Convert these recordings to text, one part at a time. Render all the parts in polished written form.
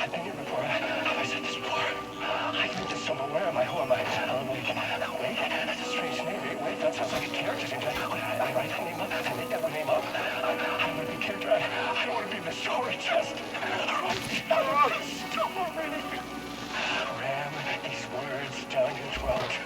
I've been here before. Have I said this before? I think this somewhere. Where am I? Who am I? Alan Uwaikum. Wait, that's a strange name. Wait, that sounds like a character's name. I write that name up. I make that name up. I want to be a character. I want to be in the story chest. Stop already. Ram these words down your throat.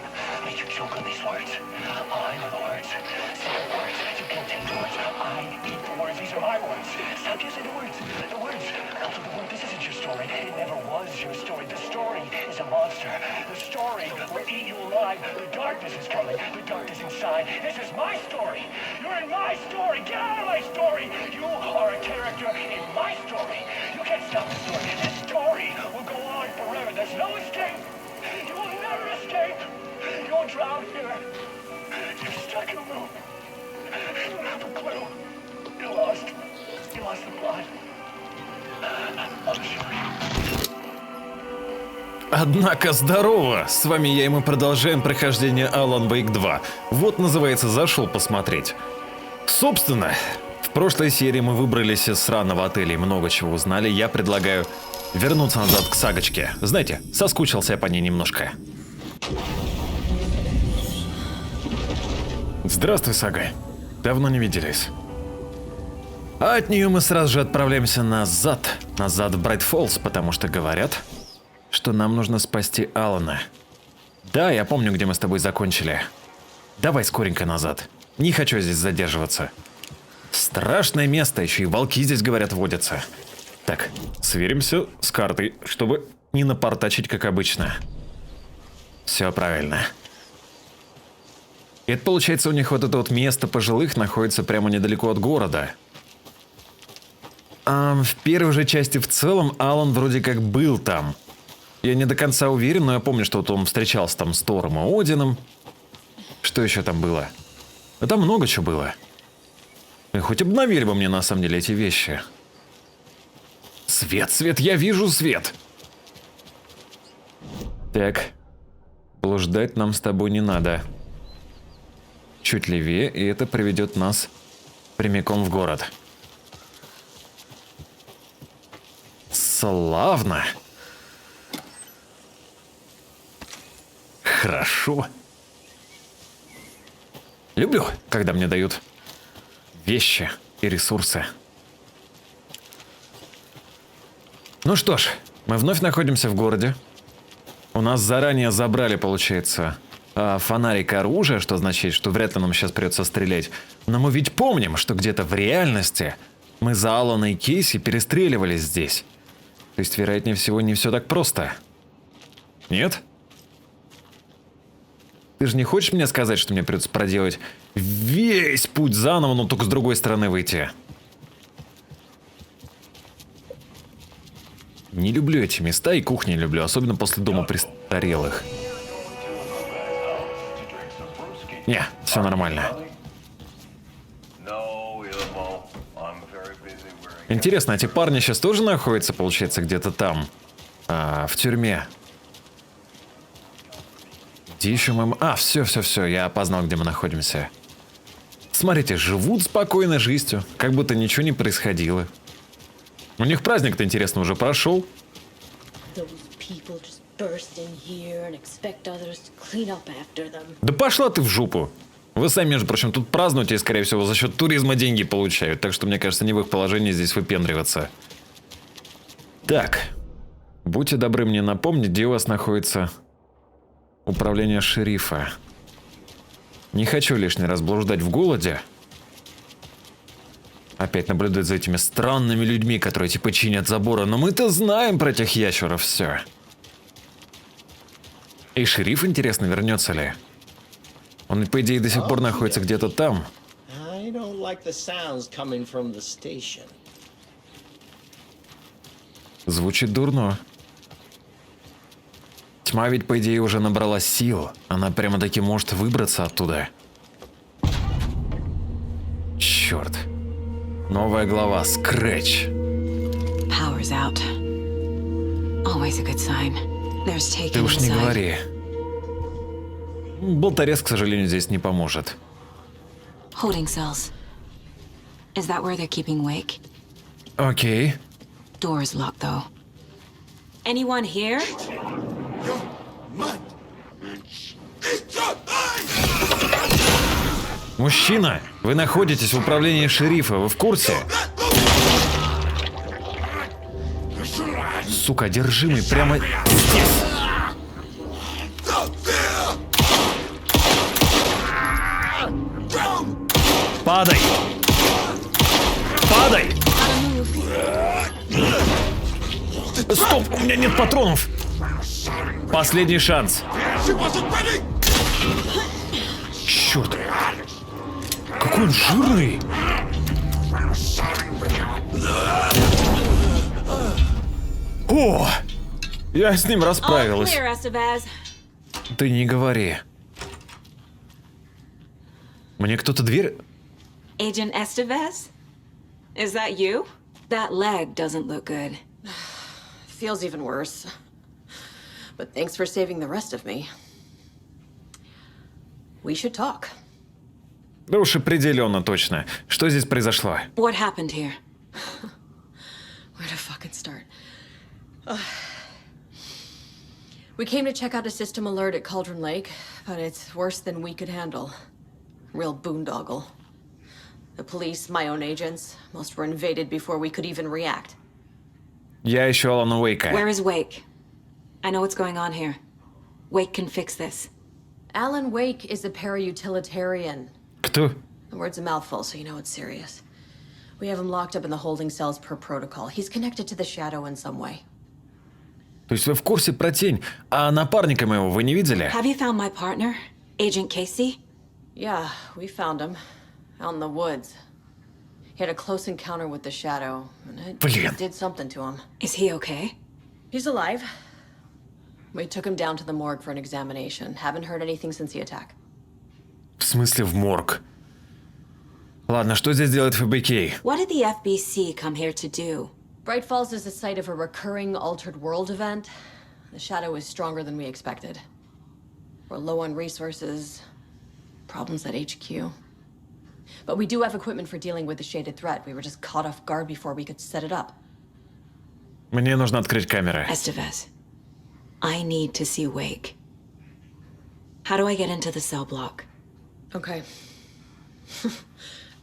Make you choke on these words. I know the words. Say the words. You can't take the words. I eat the words. These are my words. Stop using the words. The words. Come to the word. This isn't your story. It never was your story. The story is a monster. The story will eat you alive. The darkness is coming. The darkness inside. This is my story. You're in my story. Get out of my story. You are a character in my story. You can't stop the story. This story will go on forever. There's no escape. You will never escape. You'll drown here. You're stuck in a loop. You don't have a clue. You're lost. You lost the plot. I'm sorry. Однако здорово! С вами я, и мы продолжаем прохождение Аланом Уэйком 2. Вот называется «Зашел посмотреть». Собственно, в прошлой серии мы выбрались из сраного отеля и много чего узнали. Я предлагаю вернуться назад к Сагочке. Знаете, соскучился я по ней немножко. Здравствуй, Сагой. Давно не виделись. А от нее мы сразу же отправляемся назад в Брайт Фолс, потому что говорят, что нам нужно спасти Алана. Да, я помню, где мы с тобой закончили. Давай скоренько назад. Не хочу здесь задерживаться. Страшное место, еще и волки здесь, говорят, водятся. Так, сверимся с картой, чтобы не напортачить, как обычно. Все правильно. Это получается, у них вот это вот место пожилых находится прямо недалеко от города. В первой же части в целом Алан вроде как был там. Я не до конца уверен, но я помню, что вот он встречался там с Тором и Одином. Что еще там было? А там много чего было. И хоть обновили бы мне на самом деле эти вещи. Свет, свет, я вижу свет. Так, блуждать нам с тобой не надо. Чуть левее, и это приведет нас прямиком в город. Славно. Хорошо. Люблю, когда мне дают вещи и ресурсы. Ну что ж, мы вновь находимся в городе. У нас заранее забрали, получается, фонарик и оружие, что значит, что вряд ли нам сейчас придется стрелять. Но мы ведь помним, что где-то в реальности мы за Алана и Кейси перестреливались здесь. То есть, вероятнее всего, не все так просто. Нет? Ты же не хочешь мне сказать, что мне придется проделать весь путь заново, но только с другой стороны выйти? Не люблю эти места и кухни люблю, особенно после дома престарелых. Не, все нормально. Интересно, эти парни сейчас тоже находятся, получается, где-то там, в тюрьме? Где еще мы... все, я опознал, где мы находимся. Смотрите, живут спокойной жизнью, как будто ничего не происходило. У них праздник-то, интересно, уже прошел. Да пошла ты в жопу. Вы сами, между прочим, тут празднуете и, скорее всего, за счет туризма деньги получают. Так что, мне кажется, не в их положении здесь выпендриваться. Так. Будьте добры мне напомнить, где у вас находится управление шерифа. Не хочу лишний раз блуждать в голоде. Опять наблюдать за этими странными людьми, которые типа чинят заборы. Но мы-то знаем про этих ящеров все. И шериф, интересно, вернется ли? Он, по идее, до сих пор находится где-то там. Звучит дурно. Тьма ведь, по идее, уже набрала сил. Она прямо-таки может выбраться оттуда. Черт. Новая глава. Скретч. Ты уж не говори. Болторез, к сожалению, здесь не поможет. Is that where they're keeping Wake? Окей. Door is locked though. Anyone here? Мужчина, вы находитесь в управлении шерифа, вы в курсе? Сука, одержимый прямо здесь. Падай! Падай! Стоп, у меня нет патронов. Последний шанс. Черт. Какой он жирный. О, я с ним расправилась. All clear, Estevez. Ты не говори. Мне кто-то дверь... Agent Estevez? Is that you? That leg doesn't look good. Feels even worse. But thanks for saving the rest of me. We should talk. Да уж определенно точно. Что здесь произошло? What happened here? Where to fucking start? We came to check out a system alert at Cauldron Lake, but it's worse than we could handle. Real boondoggle. The police, my own agents, most were invaded before we could even react. Я ищу Алана Уэйка. Where is Wake? I know what's going on here. Wake can fix this. Alan Wake is a para-utilitarian. Кто? The word's a mouthful, so you know it's serious. We have him locked up in the holding cells per protocol. He's connected to the shadow in some way. То есть вы в курсе про тень, а напарника моего вы не видели? Have you found my partner, Agent Casey? Yeah, we found him. Out in the woods. He had a close encounter with the shadow, and it Блин. did something to him. Is he okay? He's alive. We took him down to the morgue for an examination. Haven't heard anything since the attack. В смысле в морг? Ладно, что здесь делает ФБК? What did the FBC come here to do? Brайt Fall's is the site of a recurring altered world event. The shadow is stronger than we expected. We're low on resources. Problems at HQ. But we do have equipment for dealing with the shaded threat. We were just caught off guard before we could set it up. Мне нужно открыть камеры. Estevez, I need to see Wake. How do I get into the cell block? Okay.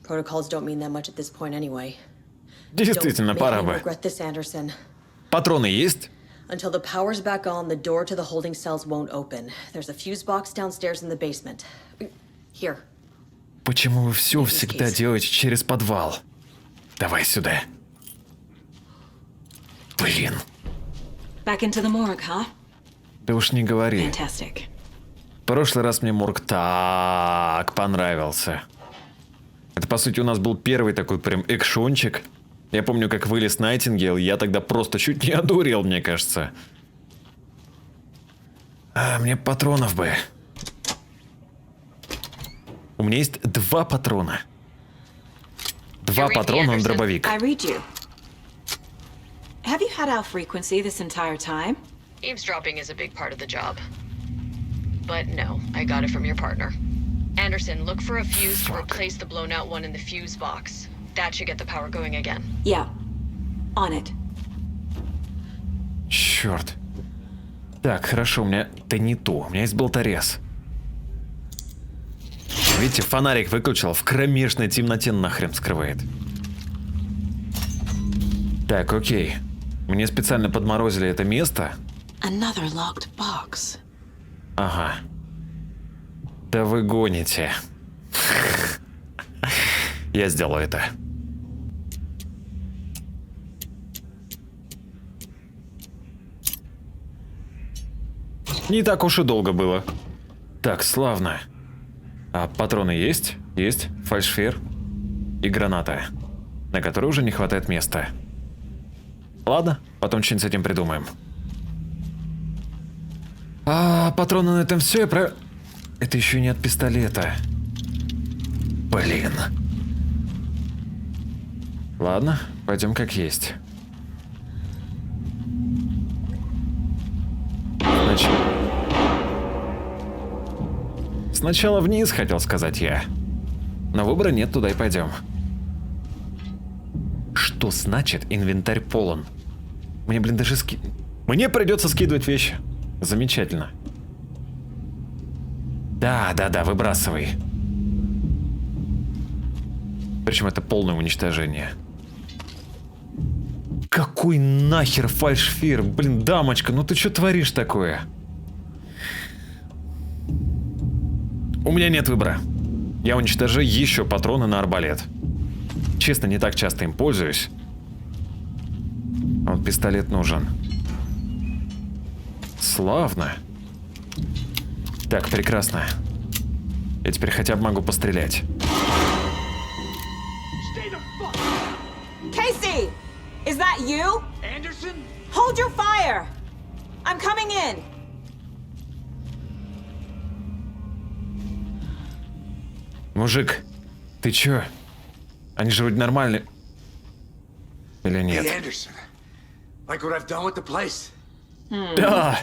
Protocols don't mean that much at this point anyway. Действительно, Don't пора make me бы. regret this, Anderson. Патроны есть? Until the power's back on, the door to the holding cells won't open. There's a fuse box downstairs in the basement. Here. Почему вы все всегда делаете через подвал? Давай сюда. Блин. Back into the morgue, huh? Да уж не говори. Fantastic. В прошлый раз мне морг так понравился. Это, по сути, у нас был первый такой прям экшончик. Я помню, как вылез Найтингейл, я тогда просто чуть не одурел, мне кажется. А, мне патронов бы. У меня есть 2 патрона. 2 патрона на дробовик. I read you. Have you had our frequency this entire time? Eavesdropping is a big part of the job. But no, I got it from your partner. Anderson, look for a fuse to replace the blown out one in the fuse box. That should get the power going again. Yeah. On it. Черт. Так, хорошо, у меня... Это не то. У меня есть болторез. Видите, фонарик выключил, в кромешной темноте нахрен скрывает. Так, окей. Мне специально подморозили это место. Another locked box. Ага. Да вы гоните. Я сделаю это. Не так уж и долго было. Так, славно. А патроны есть? Есть. Фальшфер. И граната, на которой уже не хватает места. Ладно, потом что-нибудь с этим придумаем. А, патроны на этом все, Это еще не от пистолета. Блин. Ладно, пойдем как есть. Сначала вниз, хотел сказать я. Но выбора нет, туда и пойдем. Что значит инвентарь полон? Мне, блин, даже Мне придется скидывать вещи. Замечательно. Да, выбрасывай. Причем это полное уничтожение. Какой нахер фальшфир? Блин, дамочка, ну ты что творишь такое? У меня нет выбора. Я уничтожу еще патроны на арбалет. Честно, не так часто им пользуюсь. Вот пистолет нужен. Славно. Так, прекрасно. Я теперь хотя бы могу пострелять. Casey! Is that you? Anderson? Hold your fire! I'm coming in! Мужик, ты чё? Они же вроде нормальные. Или нет? Hey, Anderson. Like what I've done with the place? Да!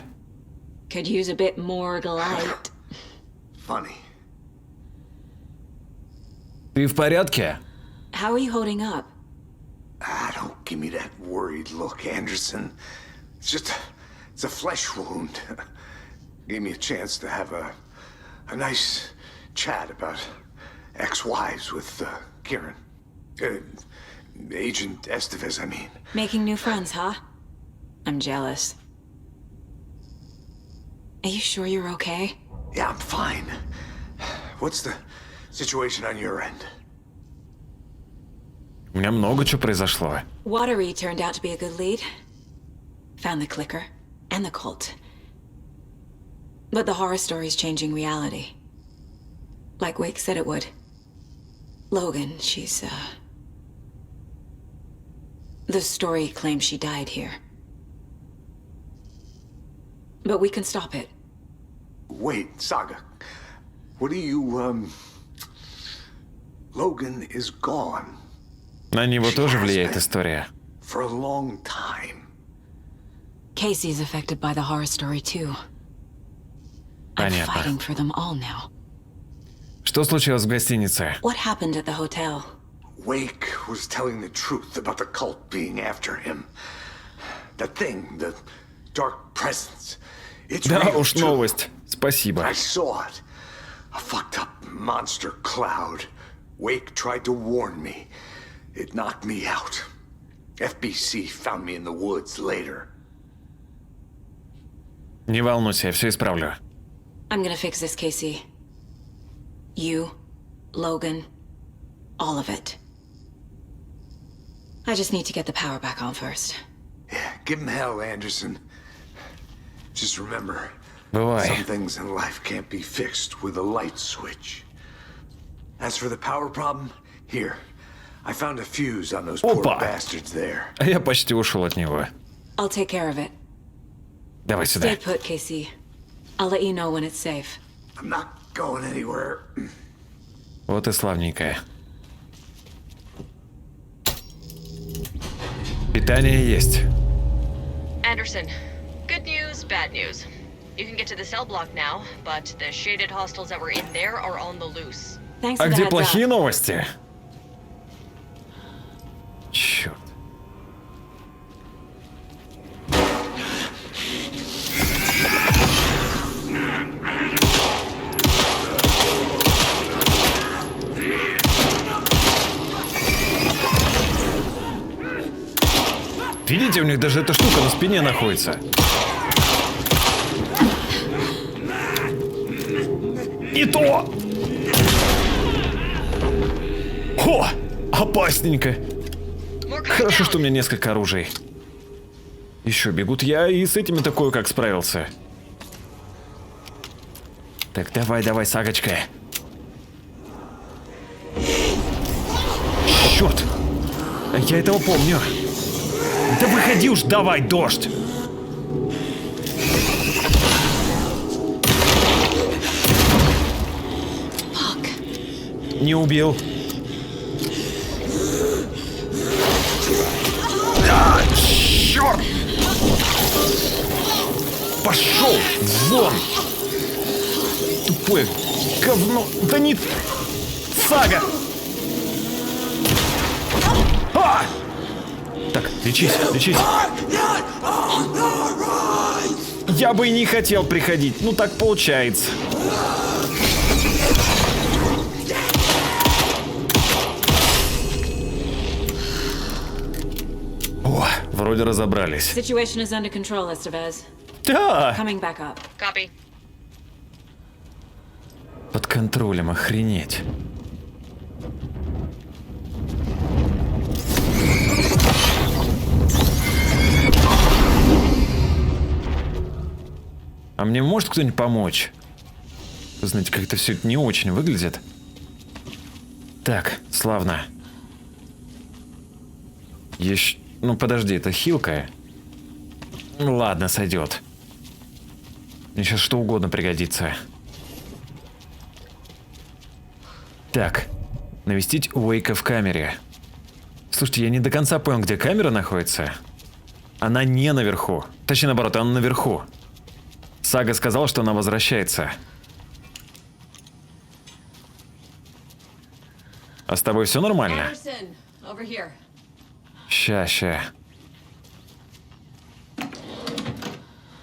Could use a bit more light. Funny. Ты в порядке? How are you holding up? Don't give me that worried look, Anderson. It's a flesh wound. Gave me a chance to have a nice chat about ex-wives with Kieran. Agent Estevez, I mean. Making new friends, huh? I'm jealous. Are you sure you're okay? Yeah, I'm fine. What's the situation on your end? У меня много чего произошло. Watery turned out to be a good lead. Found the clicker and the cult. But the horror story's changing reality. Like Wake said it would. Logan, she's, the story claims she died here. But we can stop it. Wait, Saga. What do you, Logan is gone. На него тоже влияет история. For a long time. Casey's affected by the horror story too. I'm Понятно. fighting for them all now. Что случилось в гостинице? What happened at the hotel? Wake was telling the truth about the cult being after him. That thing, the dark presence. It's Да real, уж too. новость. Спасибо. I saw it. A fucked up monster cloud. Wake tried to warn me. It knocked me out. FBC found me in the woods later. Не волнуйся, я все исправлю. I'm gonna fix this, Casey. You, Logan, all of it. I just need to get the power back on first. Yeah, give him hell, Anderson. Just remember, Бывай. some things in life can't be fixed with a light switch. As for the power problem, here. I found a fuse on those poor Опа! bastards there. А я почти ушел от него. I'll take care of it. Давай сюда. Stay put, Casey. I'll let you know when it's safe. I'm not going anywhere. Вот и славненько. Питание есть. Anderson, good news, bad news. You can get to the cell block now, but the shaded hostiles that were in there are on the loose. Thanks А for the где heads плохие up. новости? Черт. Видите, у них даже эта штука на спине находится. Не то! О! Опасненько. Хорошо, что у меня несколько оружий. Еще бегут я, и с этими такое как справился. Так, давай, Сагочка. Черт! Я этого помню. Да выходи уж, давай, дождь! Не убил. А, черт! Пошел вон! Тупое говно! Да не... Сага! А! Так, лечись. Я бы и не хотел приходить, ну так получается. О, вроде разобрались. Situation is under control, Estevez. Да! Coming back up. Copy. Под контролем, охренеть. А мне может кто-нибудь помочь? Вы знаете, как-то все это не очень выглядит. Так, славно. Еще... Ну подожди, это хилка. Ну ладно, сойдет. Мне сейчас что угодно пригодится. Так, навестить Уэйка в камере. Слушайте, я не до конца понял, где камера находится. Она не наверху. Точнее, наоборот, она наверху. Сага сказал, что она возвращается. А с тобой все нормально? Anderson, over here. Ща.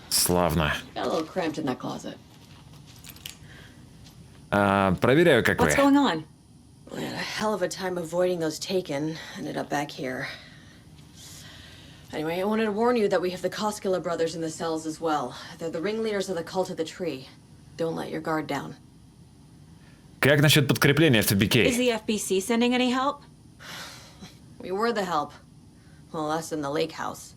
Славно. Got a little cramped in that closet. Проверяю, как What's вы. going on? We had a hell of a time avoiding those taken. Ended up back here. Anyway, I wanted to warn you that we have the Koskela brothers in the cells as well. They're the ringleaders of the cult of the tree. Don't let your guard down. Как насчет подкрепления Is FBK? the FBC sending any help? We were the help. Well, us in the lake house.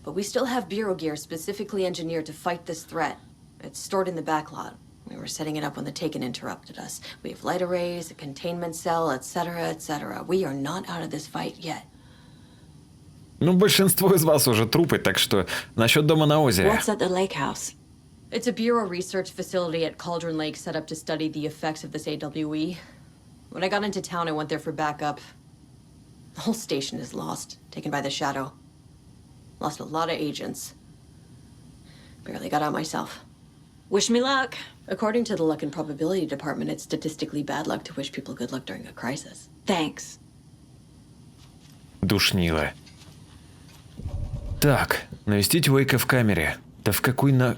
But we still have bureau gear specifically engineered to fight this threat. It's stored in the back lot. We were setting it up when the Taken interrupted us. We have light arrays, a containment cell, etc., etc. We are not out of this fight yet. Ну, большинство из вас уже трупы, так что насчет дома на озере. What's at the lake house? It's a bureau research facility at Cauldron Lake set up to study the effects of this AWE. When I got into town, I went there for backup. The whole station is lost, taken by the shadow. Lost a lot of agents. Barely got out myself. Wish me luck. According to the luck and probability department, it's statistically bad luck to wish people good luck during a crisis. Thanks. Душнило. Так, навестить Уэйка в камере. Да в какой на...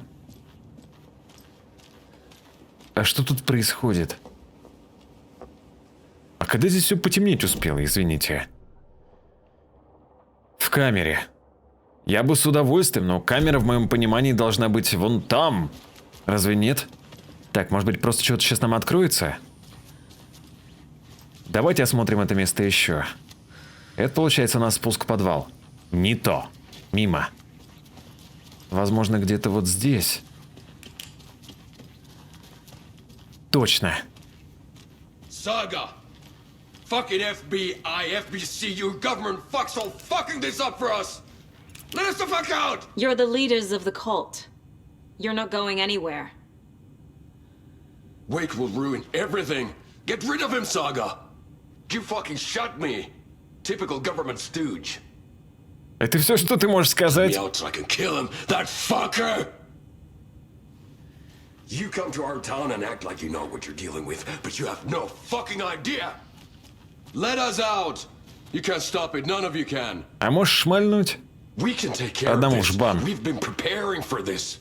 А что тут происходит? А когда здесь все потемнеть успело, извините? В камере. Я бы с удовольствием, но камера в моем понимании должна быть вон там. Разве нет? Так, может быть, просто что-то сейчас нам откроется? Давайте осмотрим это место еще. Это, получается, у нас спуск в подвал. Не то. Мимо. Возможно, где-то вот здесь. Точно. Saga! Fucking FBI, FBC, your government fucks all fucking this up for us! Let us the fuck out! You're the leaders of the cult. You're not going anywhere. Wake will ruin everything. Get rid of him, Saga! You fucking shot me. Typical government stooge. Это все, что ты можешь Me сказать? out so I can kill him, that fucker! You come to our town and act like you know what you're dealing with, but you have no fucking idea! Let us out! You can't stop it, none of you can. А можешь шмальнуть? We can take care of Одному this. жбан. We've been preparing for this.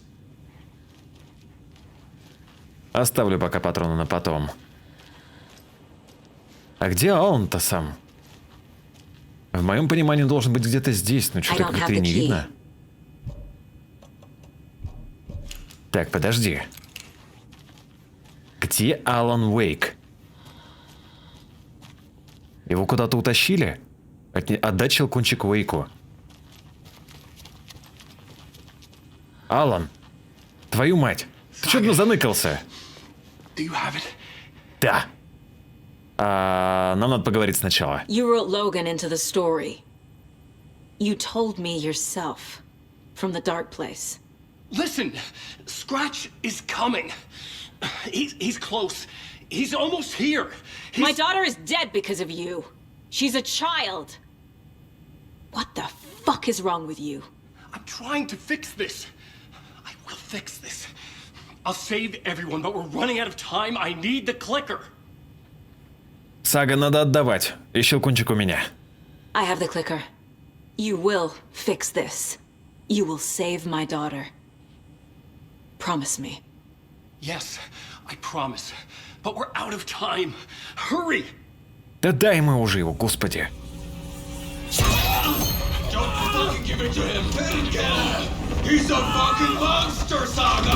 Оставлю пока патроны на потом. А где Алан-то сам? В моем понимании он должен быть где-то здесь, но что-то I don't как-то have и the не key. видно. Так, подожди. Где Алан Уэйк? Его куда-то утащили? Отдать щелкунчик Уэйку. Алан, твою мать, ты что-то заныкался? Do you have it? Да. Нам надо поговорить сначала. You wrote Logan into the story. You told me yourself. From the dark place. Listen, Scratch is coming. He's close. He's almost here. My daughter is dead because of you. She's a child. What the fuck is wrong with you? I'm trying to fix this. I will fix this. I'll save everyone, but we're running out of time. I need the clicker. Сага, надо отдавать. И щелкунчик у меня. I have the clicker. You will fix this. You will save my daughter. Promise me. Yes, I promise. But we're out of time. Hurry! Да дай мы уже его, господи. Don't fucking give it to him! He's a fucking monster, Saga!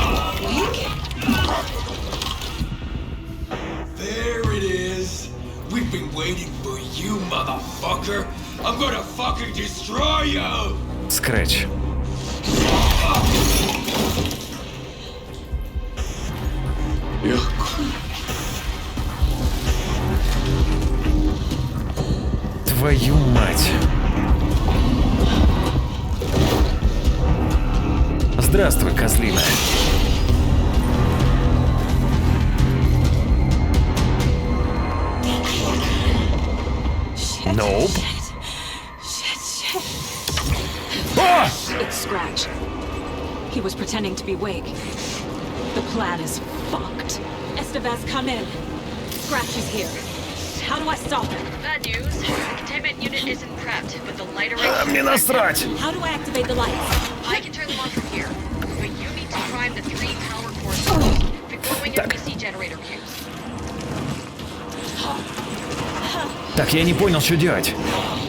There it is. We've been waiting for you, motherfucker. I'm gonna fucking destroy you! Скрэч. Твою мать. Здравствуй, козлина. Nope. Shit. А! It's Scratch. He was pretending to be Wake. The plan is fucked. Estevez, come in. Scratch is here. How do I stop him? Bad news. The containment unit isn't prepped, but the light array... Мне насрать. How do I activate the lights? I can turn them on from here, but you need to prime the 3 power cores first. The glowing NBC generator cubes. Так, я не понял, что делать.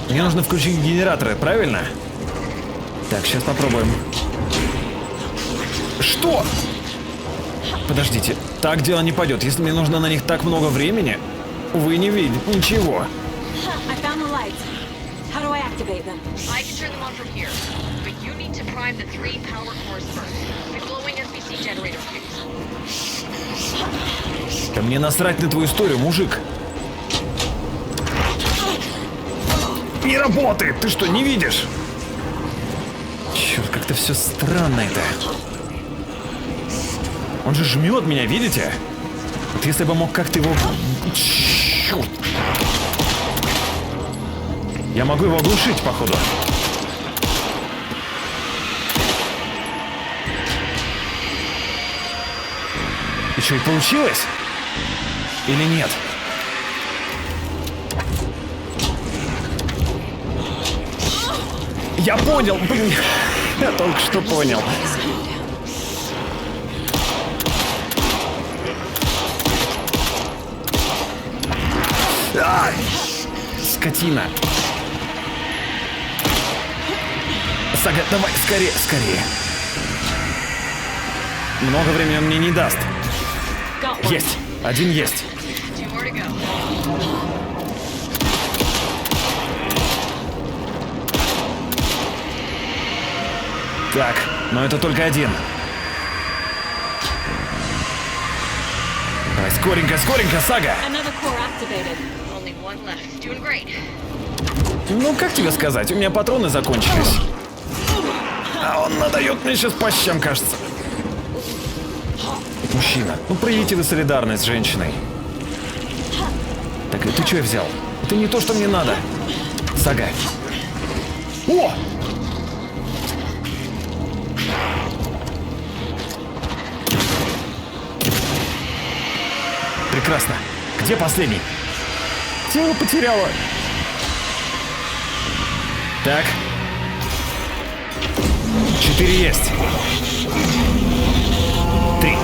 Мне нужно включить генераторы, правильно? Так, сейчас попробуем. Что? Подождите, так дело не пойдет. Если мне нужно на них так много времени, вы не видите ничего. I found the lights. How do I activate them? I can turn them on from here, but you need to prime the 3 power cores first. The glowing NBC generator cubes. Да мне насрать на твою историю, мужик. Не работает! Ты что, не видишь? Черт, как-то все странно это. Он же жмет меня, видите? Вот если бы мог как-то его... Черт. Я могу его оглушить, походу. И что, и получилось? Или нет? Я понял, блин. Я только что понял. А! Скотина. Сага, давай, скорее, скорее. Много времени он мне не даст. Есть. Один есть. 2 more to go. Так, но это только один. Давай, скоренько, скоренько, Сага. Another core activated. Only 1 left. Doing great. Ну, как тебе сказать, у меня патроны закончились. А он надает мне сейчас по щам, кажется. Мужчина, ну проявите вы солидарность с женщиной. Так, ты что я взял? Это не то, что мне надо. Сага. О! Прекрасно. Где последний? Тело потеряла. Так. 4 есть. 3.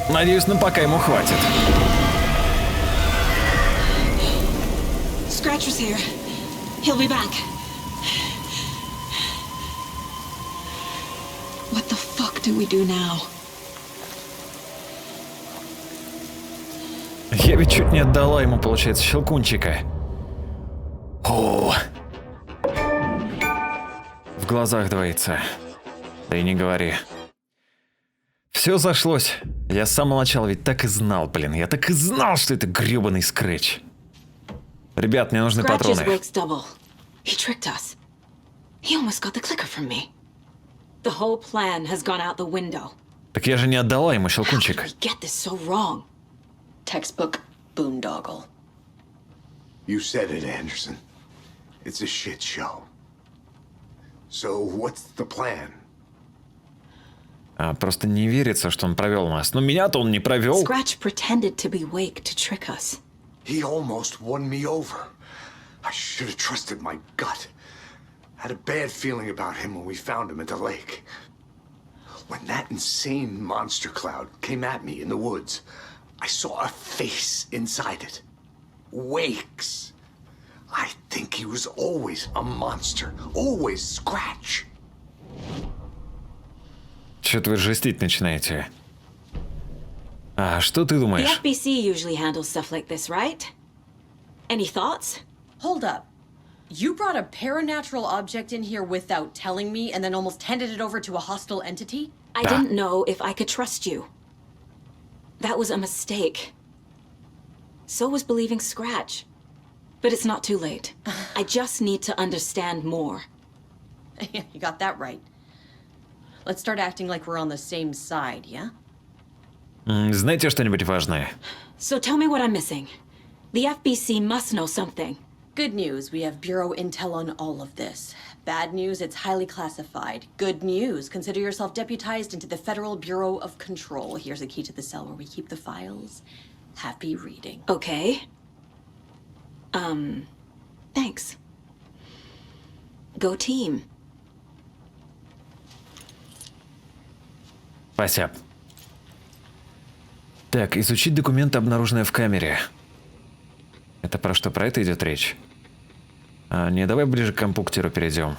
Надеюсь, на пока ему хватит. Scratcher's here. He'll be back. What the fuck do we do now? Я ведь чуть не отдала ему, получается, щелкунчика. О! В глазах двоится. Да и не говори. Все зашлось. Я с самого начала ведь так и знал, блин. Я так и знал, что это грёбаный скретч. Ребят, мне нужны Scratch is патроны. Wake's double. He tricked us. He almost got the clicker from me. The whole plan has gone out the window. Так я же не отдала ему How щелкунчик. did we get this so wrong? Textbook boondoggle. You said it, Anderson. It's a shit show. So what's the plan? Просто не верится, что он провел нас. Но меня-то он не провел. Scratch pretended to be Wake to trick us. He almost won me over. I should have trusted my gut. Had a bad feeling about him when we found him at the lake. When that insane monster cloud came at me in the woods, I saw a face inside it. Wake's. I think he was always a monster. Always Scratch. Чё-то вы жестить начинаете. А что ты The думаешь? FBC usually handles stuff like this, right? Any thoughts? Hold up. You brought a paranatural object in here without telling me and then almost handed it over to a hostile entity? I didn't know if I could trust you. That was a mistake. So was believing Scratch. But it's not too late. I just need to understand more. You got that right. Let's start acting like we're on the same side, yeah? Знаете что-нибудь важное? So tell me what I'm missing. The FBC must know something. Good news, we have Bureau intel on all of this. Bad news, it's highly classified. Good news, consider yourself deputized into the Federal Bureau of Control. Here's a key to the cell where we keep the files. Happy reading. Okay. Thanks. Go team. Спасибо. Так, изучить документы, обнаруженные в камере. Это про что? Про это идет речь? Не, давай ближе к компьютеру перейдем.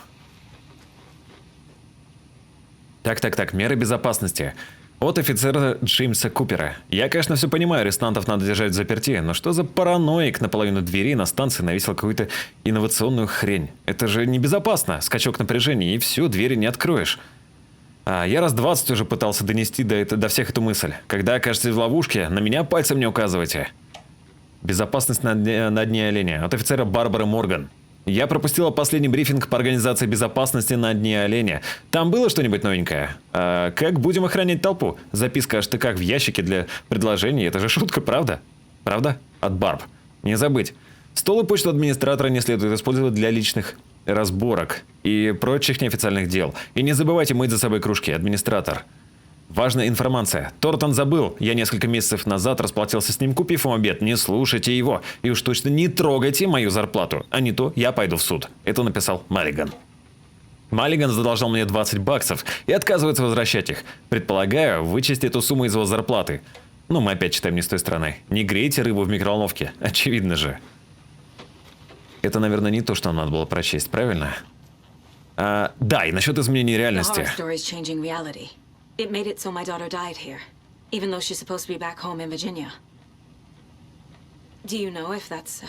Так, меры безопасности. От офицера Джеймса Купера. Я, конечно, все понимаю, арестантов надо держать в заперти, но что за параноик наполовину дверей на станции навесил какую-то инновационную хрень? Это же небезопасно. Скачок напряжения, и все, двери не откроешь. Я раз 20 уже пытался донести до всех эту мысль. Когда окажетесь в ловушке, на меня пальцем не указывайте. Безопасность на дне оленя. От офицера Барбары Морган. Я пропустила последний брифинг по организации безопасности на дне оленя. Там было что-нибудь новенькое? Как будем охранять толпу? Записка о штыках в ящике для предложений. Это же шутка, правда? Правда? От Барб. Не забыть. Стол и почту администратора не следует использовать для личных разборок и прочих неофициальных дел. И не забывайте мыть за собой кружки, администратор. Важная информация. Тортон забыл. Я несколько месяцев назад расплатился с ним, купив ему обед. Не слушайте его. И уж точно не трогайте мою зарплату. А не то я пойду в суд. Это написал Маллиган. Маллиган задолжал мне $20 и отказывается возвращать их. Предполагаю, вычесть эту сумму из его зарплаты. Ну, мы опять читаем не с той стороны. Не грейте рыбу в микроволновке. Очевидно же. Это, наверное, не то, что нам надо было прочесть, правильно? Да, и насчет изменения реальности. It made it so my daughter died here, even though she's supposed to be back home in Virginia. Do you know if that's...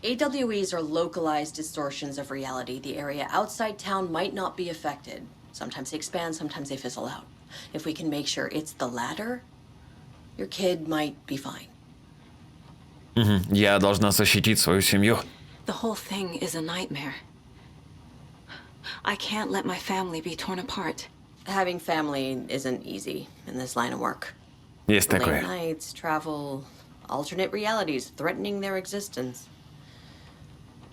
AWEs are localized distortions of reality. The area outside town might not be affected. Sometimes they expand, sometimes they fizzle out. If we can make sure it's the latter, your kid might be fine. Я должна защитить свою семью. The whole thing is a nightmare. I can't let my family be torn apart. Having family isn't easy in this line of work. Есть Late такое. nights, travel, alternate realities threatening their existence.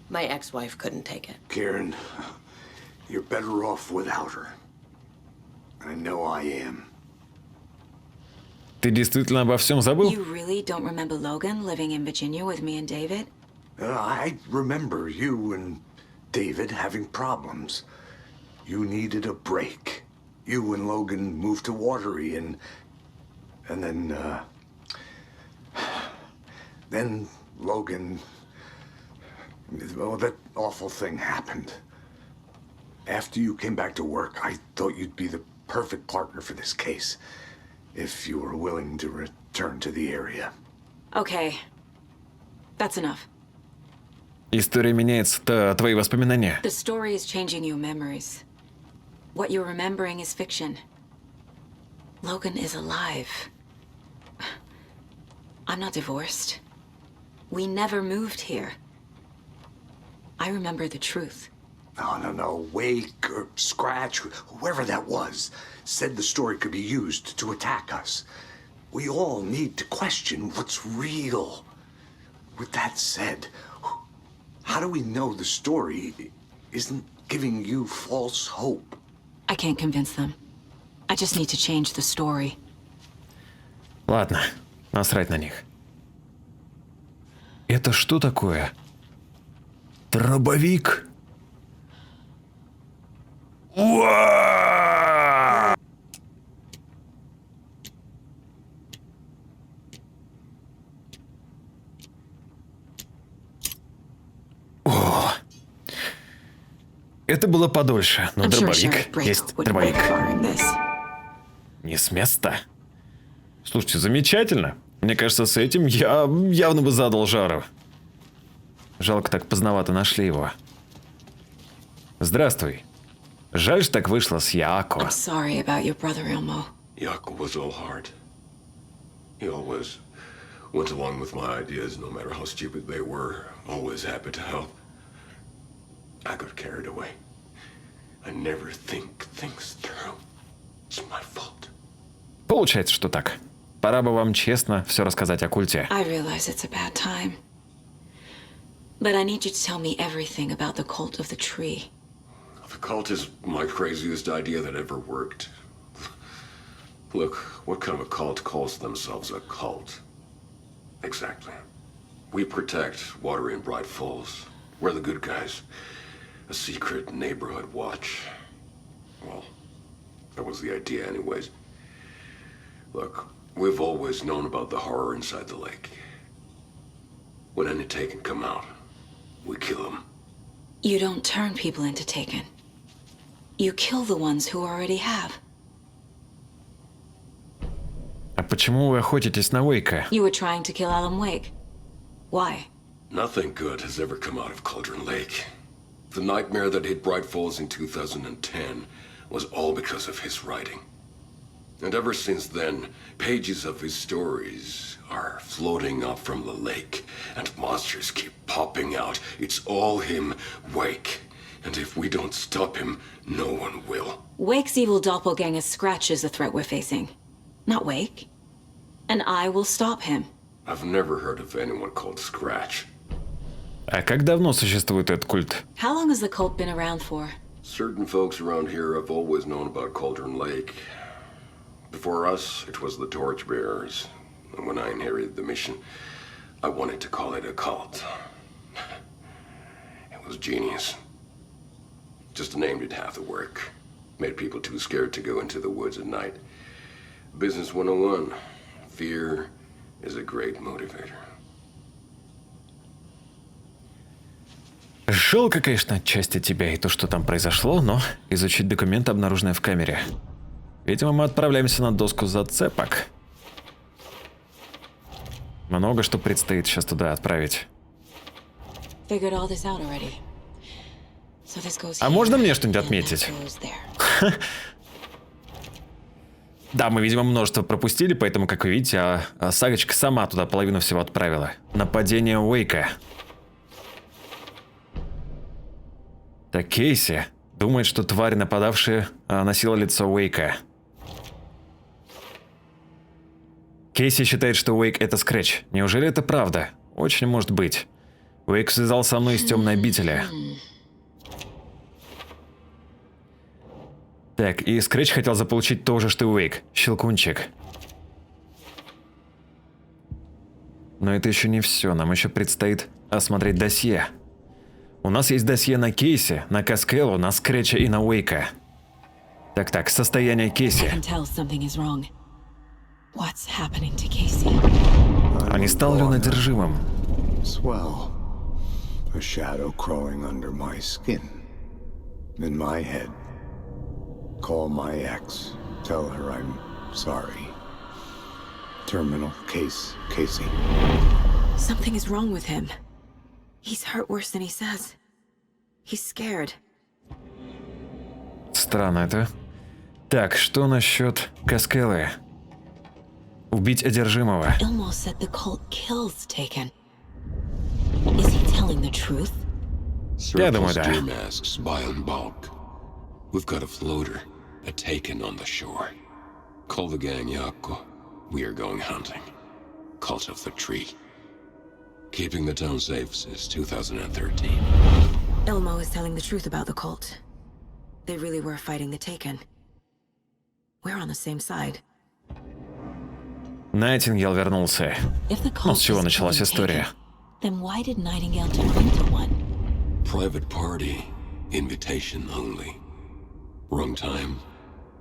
My ex-wife couldn't take it. Karen, you're better off without her. I know I am. Ты действительно обо всем забыл? You really don't remember Logan living in Virginia with me and David? I remember you and David having problems. You needed a break. You and Logan moved to Watery and then Logan, well, that awful thing happened. After you came back to work, I thought you'd be the perfect partner for this case, if you were willing to return to the area. Okay. That's enough. История меняется, твои воспоминания. The story is changing your memories. What you're remembering is fiction. Logan is alive. I'm not divorced. We never moved here. I remember the truth. No. Wake or Scratch, whoever that was, said the story could be used to attack us. We all need to question what's real. With that said, how do we know the story isn't giving you false hope? I can't convince them. I just need to change the story. Ладно, насрать на них. Это что такое? Дробовик? Уа! О! Это было подольше, но I'm sure дробовик Sheriff Brake есть wouldn't дробовик. break far in this. Не с места. Слушайте, замечательно. Мне кажется, с этим я явно бы задал жару. Жалко, так поздновато нашли его. Здравствуй. Жаль, что так вышло с Яко. I'm sorry about your brother, Ilmo. Yako was all heart. He always went along with my ideas, no matter how stupid they were. Always happy to help. I got carried away. I never think things through. It's my fault. Получается, что так. Пора бы вам честно все рассказать о культе. I realize it's a bad time. But I need you to tell me everything about the cult of the tree. The cult is my craziest idea that ever worked. Look, what kind of a cult calls themselves a cult? Exactly. We protect water in Brайt Fols. We're the good guys. A secret neighborhood watch. Well, that was the idea anyways. Look, we've always known about the horror inside the lake. When any Taken come out, we kill them. You don't turn people into Taken. You kill the ones who already have. А почему вы охотитесь на Уэйка? You were trying to kill Alum Wake. Why? Nothing good has ever come out of Cauldron Lake. The nightmare that hit Brайt Fols in 2010 was all because of his writing. And ever since then, pages of his stories are floating up from the lake, and monsters keep popping out. It's all him, Wake. And if we don't stop him, no one will. Wake's evil doppelganger Scratch is the threat we're facing. Not Wake. And I will stop him. I've never heard of anyone called Scratch. А как давно существует этот культ? How long has the cult been around for? Certain folks around here have always known about Cauldron Lake. Before us, it was the Torchbearers. And when I inherited the mission, I wanted to call it a cult. It was genius. Just a name did half the work. Made people too scared to go into the woods at night. Business 101. Fear is a great motivator. Жалко, конечно, отчасти тебя и то, что там произошло, но изучить документы, обнаруженные в камере. Видимо, мы отправляемся на доску зацепок. Много что предстоит сейчас туда отправить. Figured all this out already. So this goes А here, можно мне что-нибудь and that отметить? goes there. Да, мы, видимо, множество пропустили, поэтому, как вы видите, Сагочка сама туда половину всего отправила. Нападение Уэйка. Так, Кейси думает, что тварь, нападавшая, носила лицо Уэйка. Кейси считает, что Уэйк — это Скретч. Неужели это правда? Очень может быть. Уэйк связал со мной из темной обители. Так, и Скретч хотел заполучить то же, что и Уэйк. Щелкунчик. Но это еще не все. Нам еще предстоит осмотреть досье. У нас есть досье на Кейси, на Каскеллу, на Скретча и на Уэйка. Так, состояние I Кейси. can tell something is wrong. What's happening to Casey? А не стал ли он одержимым? Swell. A shadow crawling under my skin. In my head. Call my ex. Tell her I'm sorry. Terminal case, Casey. Something is wrong with him. He's hurt worse than he says. He's scared. Странно это. Так, что насчет Каскеллы? Убить одержимого. Ilmo said the cult kills Taken. Is he telling the truth? Я думаю, да. Surplus deer masks buy in bulk. We've got a floater, a Taken on the shore. Call the gang, Yako. We are going hunting. Cult of the tree. Keeping the town safe since 2013. Ilmo is telling the truth about the cult. They really were fighting the Taken. We're on the same side. Найтингейл вернулся. If the Ну, cult с чего is началась being история? taken, then why did Nightingale turn into one? Private party. Invitation only. Wrong time.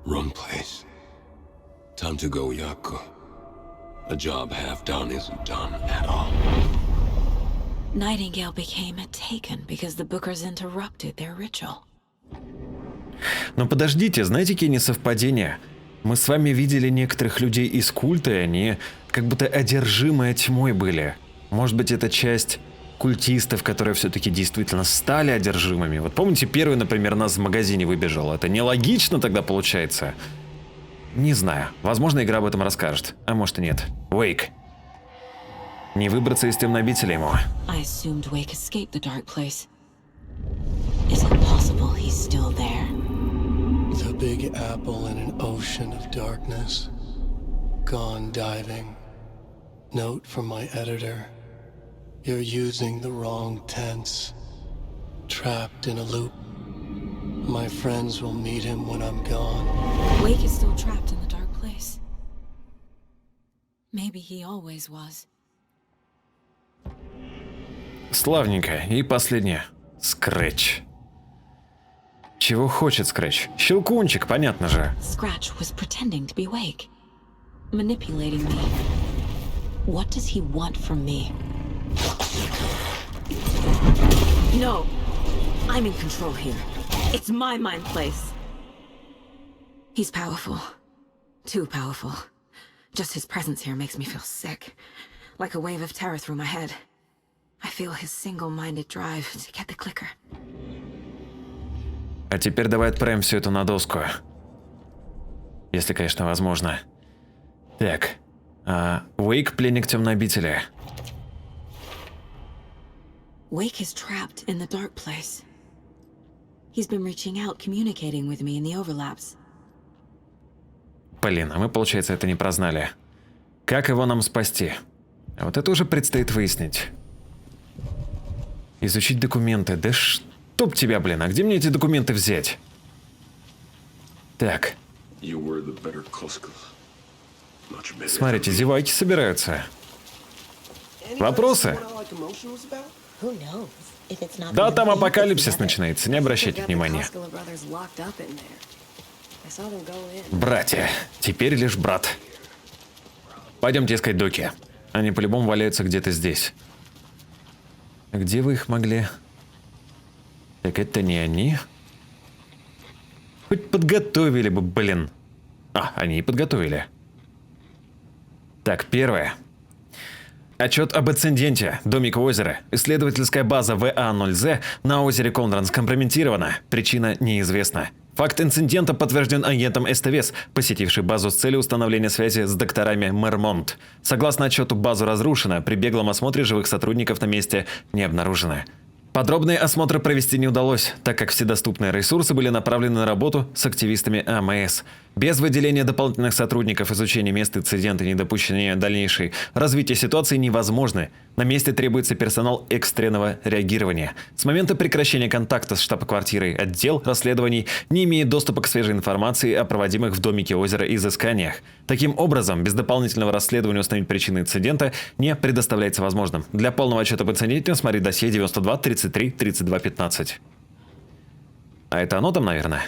Wrong place. Time to go, Yaku. A job half done isn't done at all. Nightingale became a taken because the Bookers interrupted their ritual. Но подождите, знаете, какие несовпадения? Мы с вами видели некоторых людей из культа, и они как будто одержимые тьмой были. Может быть, это часть культистов, которые все-таки действительно стали одержимыми. Вот помните, первый, например, нас в магазине выбежал. Это нелогично тогда получается? Не знаю. Возможно, игра об этом расскажет. А может и нет. Уэйк. Не выбраться из темной обители ему. I assumed Wake escaped the dark place. Is it possible he's still there? The big apple in an ocean of darkness. Gone diving. Note from my editor. You're using the wrong tense. Trapped in a loop. My friends will meet him when I'm gone. Wake is still trapped in the dark place. Maybe he always was. Славненько. И последнее. Скретч. Чего хочет Скретч? Щелкунчик, понятно же. Scratch was pretending to be Wake. Manipulating me. What does he want from me? No! I'm in control here. It's my mind place. He's powerful. Too powerful. Just his presence here makes me feel sick. Like a wave of terror through my head. I feel his single-minded drive to get the clicker. А теперь давай отправим все это на доску. Если, конечно, возможно. Так. Уэйк, пленник темной обители. Wake is trapped in the dark place. He's been reaching out, communicating with me in the overlaps. Блин, а мы, получается, это не прознали. Как его нам спасти? А вот это уже предстоит выяснить. Изучить документы. Да чтоб тебя, блин, а где мне эти документы взять? Так. Смотрите, зевайки собираются. Вопросы? Да, там апокалипсис начинается, не обращайте внимания. Братья. Теперь лишь брат. Пойдемте искать доки. Они по-любому валяются где-то здесь. Где вы их могли? Так это не они? Хоть подготовили бы, блин. Они и подготовили. Так, первое. Отчет об инциденте. Домик у озера. Исследовательская база ВА-0З на озере Колдран скомпрометирована. Причина неизвестна. Факт инцидента подтвержден агентом СТВС, посетивший базу с целью установления связи с докторами Мермонт. Согласно отчету, базу разрушена, при беглом осмотре живых сотрудников на месте не обнаружено. Подробные осмотры провести не удалось, так как все доступные ресурсы были направлены на работу с активистами АМС. Без выделения дополнительных сотрудников изучение места инцидента и недопущения дальнейшей развития ситуации невозможно. На месте требуется персонал экстренного реагирования. С момента прекращения контакта с штаб-квартирой отдел расследований не имеет доступа к свежей информации о проводимых в домике озера изысканиях. Таким образом, без дополнительного расследования установить причины инцидента не предоставляется возможным. Для полного отчета об инциденте смотри досье 92 33 32 15. А это оно там, наверное?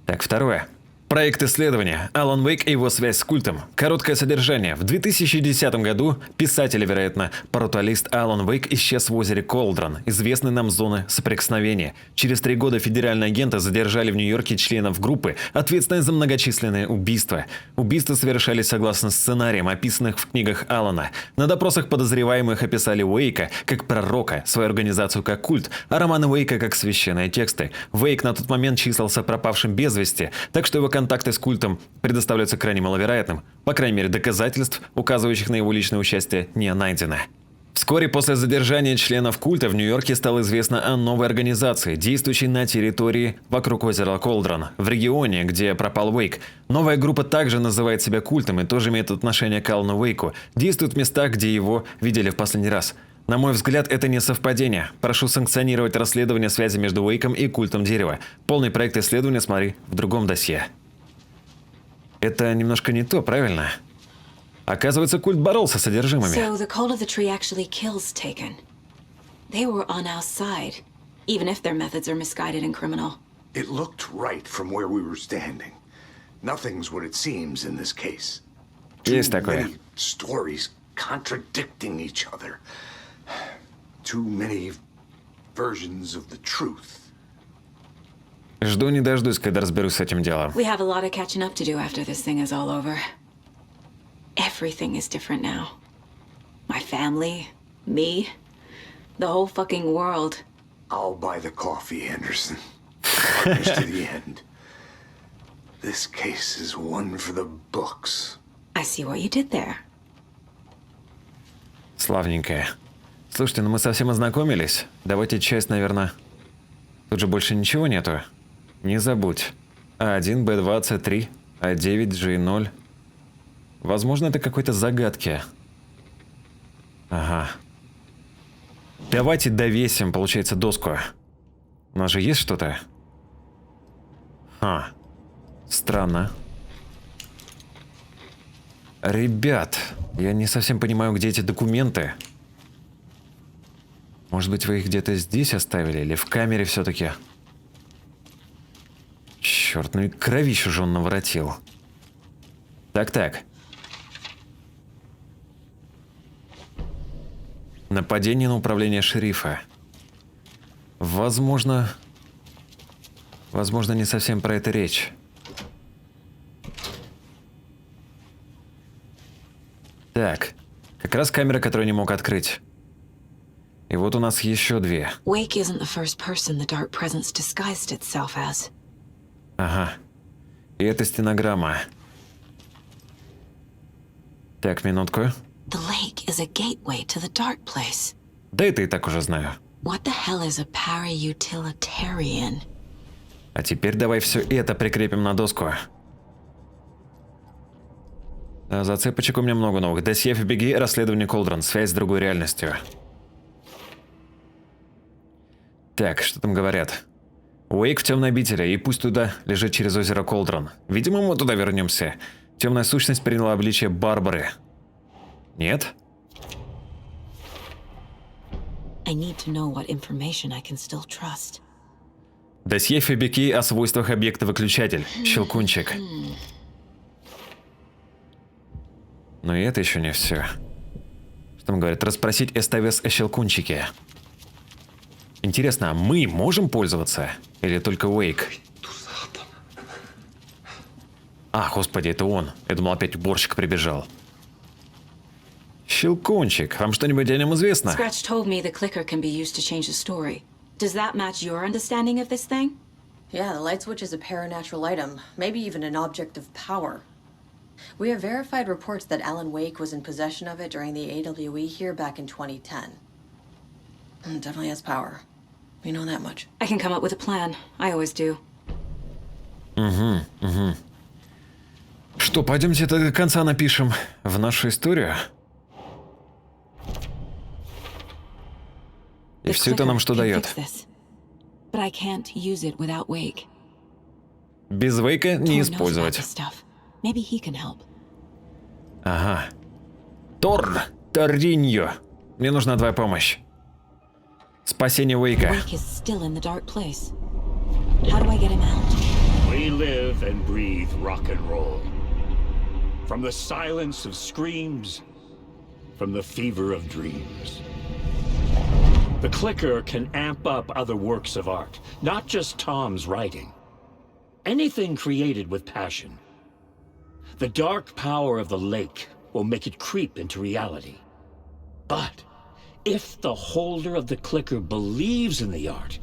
Так, второе. Проект исследования. Алан Уэйк и его связь с культом. Короткое содержание. В 2010 году писатель, вероятно, портуалист Алан Уэйк исчез в озере Колдран, известной нам зоны соприкосновения. Через 3 года федеральные агенты задержали в Нью-Йорке членов группы, ответственной за многочисленные убийства. Убийства совершались согласно сценариям, описанных в книгах Алана. На допросах подозреваемых описали Уэйка как пророка, свою организацию как культ, а романы Уэйка как священные тексты. Уэйк на тот момент числился пропавшим без вести, так что его контакты с культом предоставляются крайне маловероятным. По крайней мере, доказательств, указывающих на его личное участие, не найдено. Вскоре после задержания членов культа в Нью-Йорке стало известно о новой организации, действующей на территории вокруг озера Колдран, в регионе, где пропал Уэйк. Новая группа также называет себя культом и тоже имеет отношение к Алану Уэйку, действует в местах, где его видели в последний раз. На мой взгляд, это не совпадение. Прошу санкционировать расследование связи между Уэйком и культом дерева. Полный проект исследования смотри в другом досье. Это немножко не то, правильно? Оказывается, культ боролся с содержимыми. So the cult of the tree actually kills Taken. They were on our side, even if their methods are misguided and criminal. It looked right from where we were standing. Nothing's what it seems in this case. Есть Too такое. many stories contradicting each other. Too many versions of the truth. Жду не дождусь, когда разберусь с этим делом. We have a lot of catching up to do after this thing is all over. Everything is different now. My family, me, the whole fucking world. I'll buy the coffee, Anderson. Partners to the end. This case is one for the books. I see what you did there. Славненькая. Слушайте, ну мы совсем ознакомились. Давайте часть, наверное. Тут же больше ничего нету. Не забудь. А1, Б2, С3, А9, G0. Возможно, это какой-то загадки. Ага. Давайте довесим, получается, доску. У нас же есть что-то? Странно. Ребят, я не совсем понимаю, где эти документы. Может быть, вы их где-то здесь оставили или в камере все-таки? Черт, ну и кровищу же он наворотил. Так. Нападение на управление шерифа. Возможно, не совсем про это речь. Так, как раз камера, которую не мог открыть. И вот у нас еще две. Wake isn't the first person the dark presence disguised itself as. Ага. И это стенограмма. Так, минутку. The lake is a gateway to the dark place. Да это и так уже знаю. What the hell is a para-utilitarian? А теперь давай все это прикрепим на доску. Зацепочек у меня много новых. Досье ФБГ, расследование Колдрон, связь с другой реальностью. Так, что там говорят? Уэйк в темной обители, и пусть туда лежит через озеро Колдрон. Видимо, мы туда вернемся. Темная сущность приняла обличие Барбары. Нет? I need to know what information I can still trust. Досье ФБК о свойствах объекта-выключатель. Щелкунчик. Но и это еще не все. Что там говорят? Расспросить СТВС о щелкунчике. Интересно, а мы можем пользоваться? Или только Уэйк? А, господи, это он. Я думал, опять уборщик прибежал. Щелкунчик. Вам что-нибудь о нем известно? Scratch told me the clicker can be used to change the story. Does that match your understanding of this thing? Yeah, the light switch is a paranatural item, maybe even an object of power. We have verified reports that Alan Wake was in possession of it during the AWE here back in 2010. It definitely has power. We know that much. I can come up with a plan. I always do. Что, пойдемте это до конца напишем в нашу историю? И все это нам что дает? But I can't use it without Wake. Без Вейка не использовать. Maybe he can help. Ага. Торриньо. Мне нужна твоя помощь. Спасение Уэйка. Wake is still in the dark place. How do I get him out? We live and breathe rock and roll. From the silence of screams, from the fever of dreams. The clicker can amp up other works of art, not just Tom's writing. Anything created with passion. The dark power of the lake will make it creep into reality. But if the holder of the clicker believes in the art,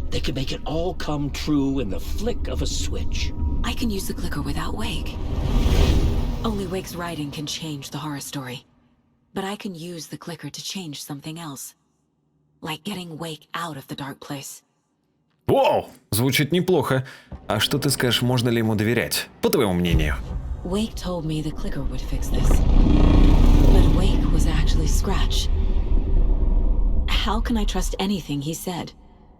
they can make it all come true in the flick of a switch. I can use the clicker without Wake. Only Wake's writing can change the horror story. But I can use the clicker to change something else. Like getting Wake out of the dark place. Вау! Звучит неплохо. А что ты скажешь, можно ли ему доверять? По твоему мнению. Wake told me the clicker would fix this. But Wake was actually Scratch. How can I trust anything he said?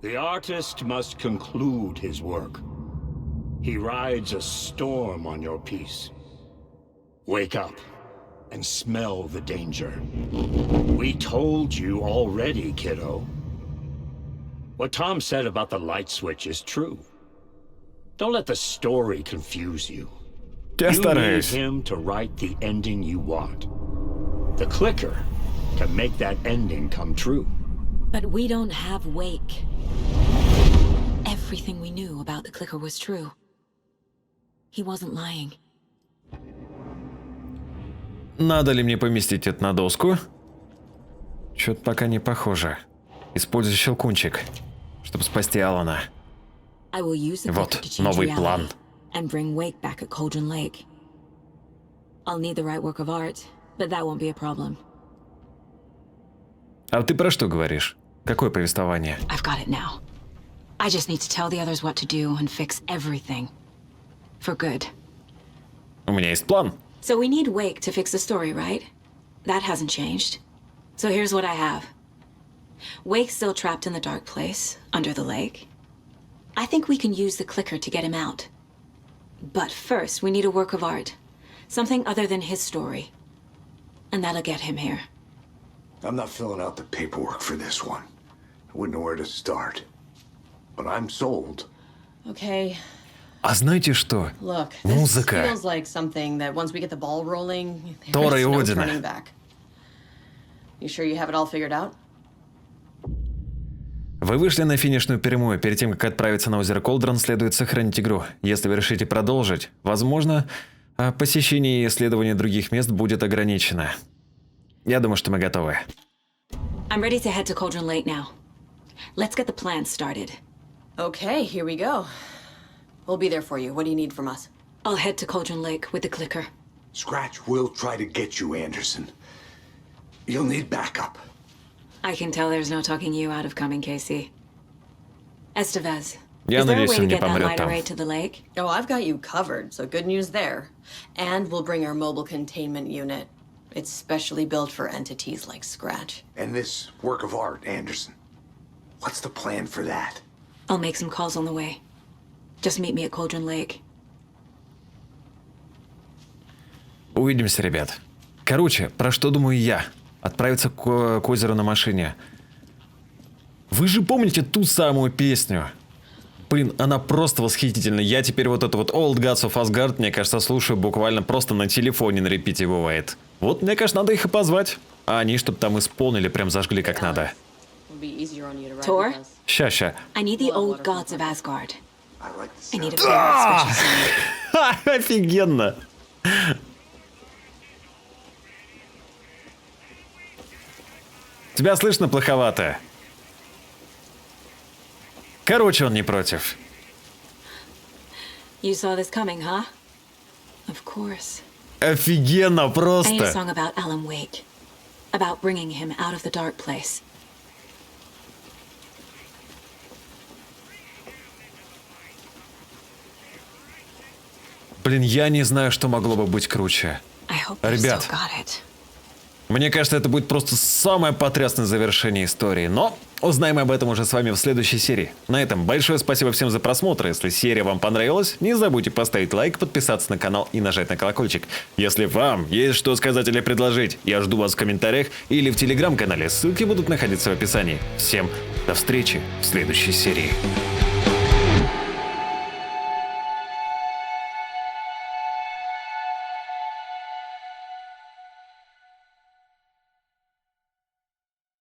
The artist must conclude his work. He rides a storm on your peace. Wake up and smell the danger. We told you already, kiddo. What Tom said about the light switch is true. Don't let the story confuse you. Я You need стараюсь. him to write the ending you want. The clicker to make that ending come true. But we don't have Wake. Everything we knew about the clicker was true. He wasn't lying. Надо ли мне поместить это на доску? Чё-то пока не похоже. Используй щелкунчик, чтобы спасти Алана. I will use the Вот, clicker to change новый reality план. and bring Wake back at Cauldron Lake. I'll need the right work of art, but that won't be a problem. А ты про что говоришь? Какое повествование? I've got it now. I just need to tell the others what to do and fix everything. For good. У меня есть план. So we need Wake to fix the story, right? That hasn't changed. So here's what I have. Wake's still trapped in the dark place, under the lake. I think we can use the clicker to get him out. But first, we need a work of art. Something other than his story. And that'll get him here. I'm not filling out the paperwork for this one. I wouldn't know where to start. But I'm sold. Okay, А знаете что? look, this Музыка. feels like something that once we get the ball rolling, Тора there's и no Одина. turning back. You sure you have it all figured out? Вы вышли на финишную прямую. Перед тем, как отправиться на озеро Колдрон, следует сохранить игру. Если вы решите продолжить, возможно, посещение и исследование других мест будет ограничено. Я думаю, что мы готовы. I'm ready to head to Cauldron Lake now. Let's get the plan started. Okay, here we go. We'll be there for you. What do you need from us? I'll head to Cauldron Lake with the clicker. Scratch will try to get you, Anderson. You'll need backup. I can tell there's no talking you out of coming, Casey. Estevez, Я is there a надеюсь, way to он не get that помрет light там. array to the lake? Oh, I've got you covered, so good news there. And we'll bring our mobile containment unit. It's specially built for entities like Scratch. And this work of art, Anderson. What's the plan for that? I'll make some calls on the way. Just meet me at Cauldron Lake. Увидимся, ребят. Короче, про что думаю я? Отправиться к озеру на машине. Вы же помните ту самую песню? Блин, она просто восхитительна. Я теперь вот эту вот Old Gods of Asgard, мне кажется, слушаю буквально просто на телефоне на репите бывает. Вот, мне кажется, надо их и позвать. А они, чтобы там исполнили, прям зажгли как надо. It'll be easier on you to ride Tor? with us. Ща. I need the old gods of Asgard. I like the I need a sound. very special sound. Ха, офигенно. Тебя слышно плоховато. Короче, он не против. You saw this coming, huh? Of course. Офигенно I need a просто. song about Alan Wake. About bringing him out of the dark place. Блин, я не знаю, что могло бы быть круче. I hope you Ребят. still got it. Мне кажется, это будет просто самое потрясное завершение истории. Но узнаем об этом уже с вами в следующей серии. На этом большое спасибо всем за просмотр. Если серия вам понравилась, не забудьте поставить лайк, подписаться на канал и нажать на колокольчик. Если вам есть что сказать или предложить, я жду вас в комментариях или в телеграм-канале. Ссылки будут находиться в описании. Всем до встречи в следующей серии.